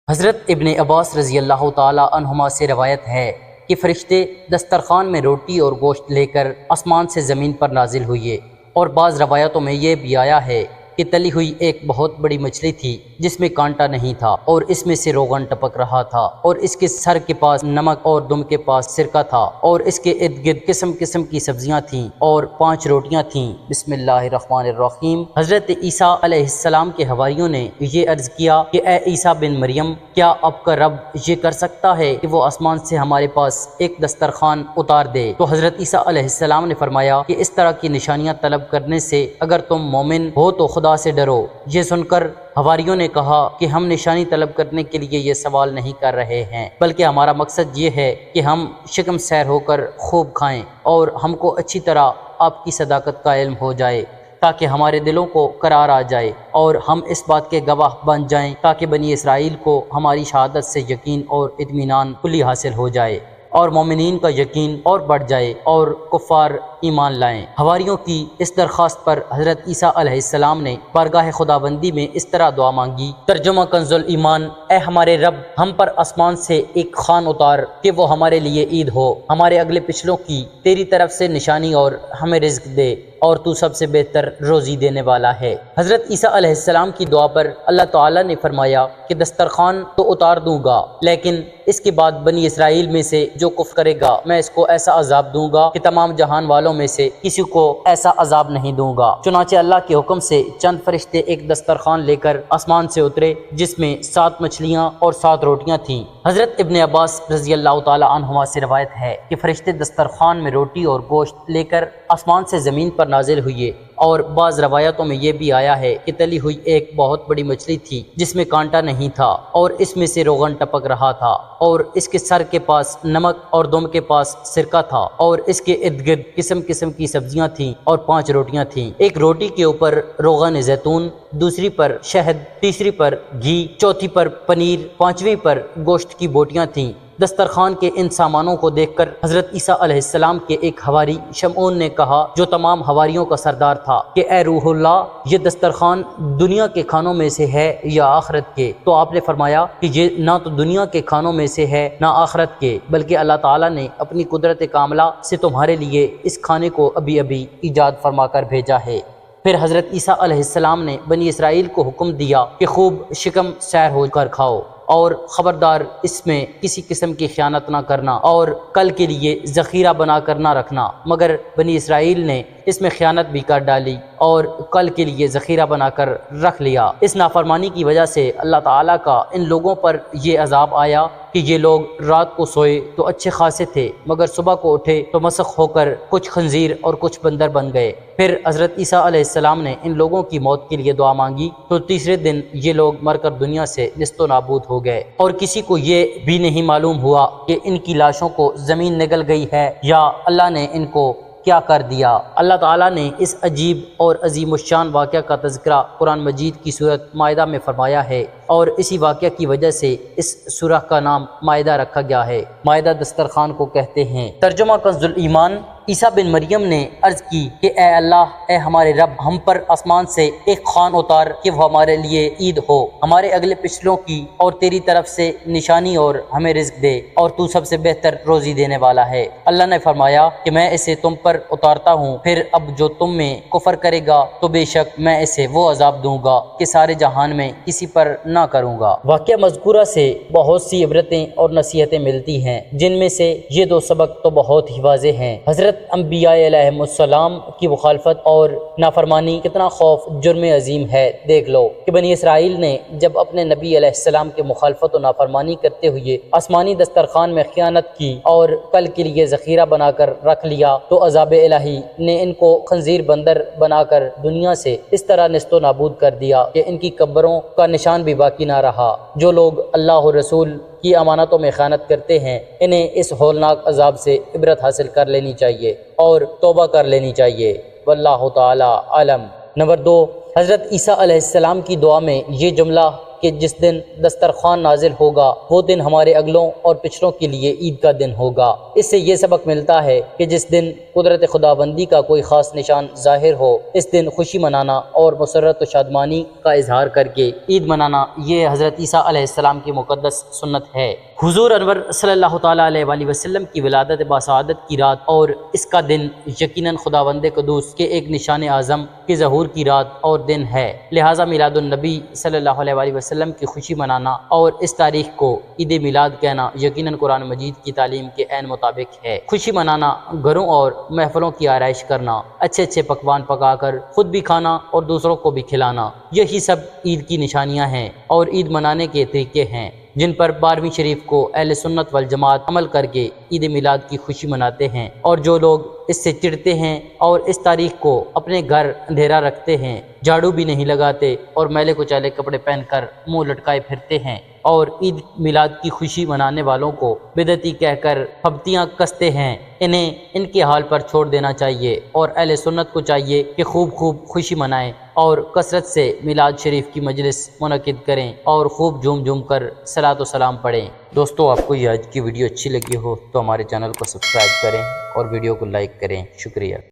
حضرت ابن عباس رضی اللہ تعالی عنہما سے روایت ہے کہ فرشتے دسترخوان میں روٹی اور گوشت لے کر آسمان سے زمین پر نازل ہوئے، اور بعض روایتوں میں یہ بھی آیا ہے کہ تلی ہوئی ایک بہت بڑی مچھلی تھی جس میں کانٹا نہیں تھا، اور اس میں سے روغن ٹپک رہا تھا، اور اس کے سر کے پاس نمک اور دم کے پاس سرکہ تھا، اور اس کے ارد گرد قسم قسم کی سبزیاں تھیں اور 5 روٹیاں تھیں۔ بسم اللہ الرحمن الرحیم۔ حضرت عیسیٰ علیہ السلام کے حواریوں نے یہ عرض کیا کہ اے عیسیٰ بن مریم، کیا آپ کا رب یہ کر سکتا ہے کہ وہ آسمان سے ہمارے پاس ایک دسترخوان اتار دے؟ تو حضرت عیسیٰ علیہ السلام نے فرمایا کہ اس طرح کی نشانیاں طلب کرنے سے اگر تم مومن ہو تو خدا سے ڈرو۔ یہ سن کر حواریوں نے کہا کہ ہم نشانی طلب کرنے کے لیے یہ سوال نہیں کر رہے ہیں، بلکہ ہمارا مقصد یہ ہے کہ ہم شکم سیر ہو کر خوب کھائیں اور ہم کو اچھی طرح آپ کی صداقت کا علم ہو جائے، تاکہ ہمارے دلوں کو قرار آ جائے اور ہم اس بات کے گواہ بن جائیں، تاکہ بنی اسرائیل کو ہماری شہادت سے یقین اور اطمینان کلی حاصل ہو جائے اور مومنین کا یقین اور بڑھ جائے اور کفار ایمان لائیں۔ حواریوں کی اس درخواست پر حضرت عیسیٰ علیہ السلام نے بارگاہ خداوندی میں اس طرح دعا مانگی۔ ترجمہ کنز الایمان۔ اے ہمارے رب، ہم پر آسمان سے ایک خوان اتار کہ وہ ہمارے لیے عید ہو، ہمارے اگلے پچھلوں کی تیری طرف سے نشانی، اور ہمیں رزق دے، اور تو سب سے بہتر روزی دینے والا ہے۔ حضرت عیسیٰ علیہ السلام کی دعا پر اللہ تعالیٰ نے فرمایا کہ دسترخوان تو اتار دوں گا، لیکن اس کے بعد بنی اسرائیل میں سے جو کفر کرے گا میں اس کو ایسا عذاب دوں گا کہ تمام جہان والوں میں سے کسی کو ایسا عذاب نہیں دوں گا۔ چنانچہ اللہ کے حکم سے چند فرشتے ایک دسترخوان لے کر آسمان سے اترے جس میں 7 مچھلیاں اور 7 روٹیاں تھیں۔ حضرت ابن عباس رضی اللہ تعالی عنہما سے روایت ہے کہ فرشتے دسترخوان میں روٹی اور گوشت لے کر آسمان سے زمین پر نازل ہوئے، اور بعض روایتوں میں یہ بھی آیا ہے کہ تلی ہوئی ایک بہت بڑی مچھلی تھی جس میں کانٹا نہیں تھا، اور اس میں سے روغن ٹپک رہا تھا، اور اس کے سر کے پاس نمک اور دم کے پاس سرکہ تھا، اور اس کے ارد گرد قسم قسم کی سبزیاں تھیں اور 5 روٹیاں تھیں۔ ایک روٹی کے اوپر روغن زیتون، دوسری پر شہد، تیسری پر گھی، چوتھی پر پنیر، 5ویں پر گوشت کی بوٹیاں تھیں۔ دسترخوان کے ان سامانوں کو دیکھ کر حضرت عیسیٰ علیہ السلام کے ایک حواری شمعون نے کہا، جو تمام حواریوں کا سردار تھا، کہ اے روح اللہ، یہ دسترخوان دنیا کے کھانوں میں سے ہے یا آخرت کے؟ تو آپ نے فرمایا کہ یہ نہ تو دنیا کے کھانوں میں سے ہے نہ آخرت کے، بلکہ اللہ تعالیٰ نے اپنی قدرت کاملہ سے تمہارے لیے اس کھانے کو ابھی ابھی ایجاد فرما کر بھیجا ہے۔ پھر حضرت عیسیٰ علیہ السلام نے بنی اسرائیل کو حکم دیا کہ خوب شکم سیر ہو کر کھاؤ، اور خبردار اس میں کسی قسم کی خیانت نہ کرنا، اور کل کے لیے ذخیرہ بنا کر نہ رکھنا، مگر بنی اسرائیل نے اس میں خیانت بھی کر ڈالی اور کل کے لیے ذخیرہ بنا کر رکھ لیا۔ اس نافرمانی کی وجہ سے اللہ تعالیٰ کا ان لوگوں پر یہ عذاب آیا کہ یہ لوگ رات کو سوئے تو اچھے خاصے تھے، مگر صبح کو اٹھے تو مسخ ہو کر کچھ خنزیر اور کچھ بندر بن گئے۔ پھر حضرت عیسیٰ علیہ السلام نے ان لوگوں کی موت کے لیے دعا مانگی تو تیسرے دن یہ لوگ مر کر دنیا سے نیست و نابود ہو گئے، اور کسی کو یہ بھی نہیں معلوم ہوا کہ ان کی لاشوں کو زمین نگل گئی ہے یا اللہ نے ان کو کیا کر دیا۔ اللہ تعالیٰ نے اس عجیب اور عظیم الشان واقعہ کا تذکرہ قرآن مجید کی سورۃ مائدہ میں فرمایا ہے، اور اسی واقعہ کی وجہ سے اس سورہ کا نام مائدہ رکھا گیا ہے۔ مائدہ دسترخوان کو کہتے ہیں۔ ترجمہ کنز الایمان۔ عیسیٰ بن مریم نے عرض کی کہ اے اللہ، اے ہمارے رب، ہم پر آسمان سے ایک خوان اتار کہ وہ ہمارے لیے عید ہو، ہمارے اگلے پچھلوں کی اور تیری طرف سے نشانی، اور ہمیں رزق دے، اور تو سب سے بہتر روزی دینے والا ہے۔ اللہ نے فرمایا کہ میں اسے تم پر اتارتا ہوں، پھر اب جو تم میں کفر کرے گا تو بے شک میں اسے وہ عذاب دوں گا کہ سارے جہان میں کسی پر نہ کروں گا۔ واقعہ مذکورہ سے بہت سی عبرتیں اور نصیحتیں ملتی ہیں، جن میں سے یہ 2 سبق تو بہت ہی واضح ہیں۔ حضرت انبیاء علیہ السلام کی مخالفت اور نافرمانی کتنا خوف جرم عظیم ہے۔ دیکھ لو کہ بنی اسرائیل نے جب اپنے نبی علیہ السلام کے مخالفت و نافرمانی کرتے ہوئے آسمانی دسترخوان میں خیانت کی اور کل کے لیے ذخیرہ بنا کر رکھ لیا، تو عذاب الہی نے ان کو خنزیر بندر بنا کر دنیا سے اس طرح نیست و نابود کر دیا کہ ان کی قبروں کا نشان بھی باقی نہ رہا۔ جو لوگ اللہ اور رسول کی امانتوں میں خیانت کرتے ہیں، انہیں اس ہولناک عذاب سے عبرت حاصل کر لینی چاہیے اور توبہ کر لینی چاہیے۔ واللہ تعالی عالم۔ نمبر 2، حضرت عیسیٰ علیہ السلام کی دعا میں یہ جملہ کہ کہ جس دن دسترخوان نازل ہوگا وہ دن ہمارے اگلوں اور پچھلوں کے لیے عید کا دن ہوگا۔ اس سے یہ سبق ملتا ہے کہ جس دن قدرت خداوندی کا کوئی خاص نشان ظاہر ہو اس دن خوشی منانا اور مسرت و شادمانی کا اظہار کر کے عید منانا یہ حضرت عیسیٰ علیہ السلام کی مقدس سنت ہے۔ حضور انور صلی اللہ تعالیٰ علیہ وآلہ وسلم کی ولادت باسعادت کی رات اور اس کا دن یقیناً خداوند قدوس کے ایک نشان اعظم کے ظہور کی رات اور دن ہے، لہٰذا میلاد النبی صلی اللہ علیہ وآلہ وسلم کی خوشی منانا اور اس تاریخ کو عید میلاد کہنا یقیناً قرآن مجید کی تعلیم کے عین مطابق ہے۔ خوشی منانا، گھروں اور محفلوں کی آرائش کرنا، اچھے اچھے پکوان پکا کر خود بھی کھانا اور دوسروں کو بھی کھلانا، یہی سب عید کی نشانیاں ہیں اور عید منانے کے طریقے ہیں جن پر 12ویں شریف کو اہل سنت والجماعت عمل کر کے عید میلاد کی خوشی مناتے ہیں، اور جو لوگ اس سے چڑھتے ہیں اور اس تاریخ کو اپنے گھر اندھیرا رکھتے ہیں، جھاڑو بھی نہیں لگاتے اور میلے کچالے کپڑے پہن کر منہ لٹکائے پھرتے ہیں اور عید میلاد کی خوشی منانے والوں کو بدعتی کہہ کر پھبتیاں کستے ہیں، انہیں ان کے حال پر چھوڑ دینا چاہیے اور اہل سنت کو چاہیے کہ خوب خوشی منائیں اور کثرت سے میلاد شریف کی مجلس منعقد کریں اور خوب جھوم جھوم کر صلاۃ و سلام پڑھیں۔ دوستو، آپ کو یہ آج کی ویڈیو اچھی لگی ہو تو ہمارے چینل کو سبسکرائب کریں اور ویڈیو کو لائک کریں۔ شکریہ۔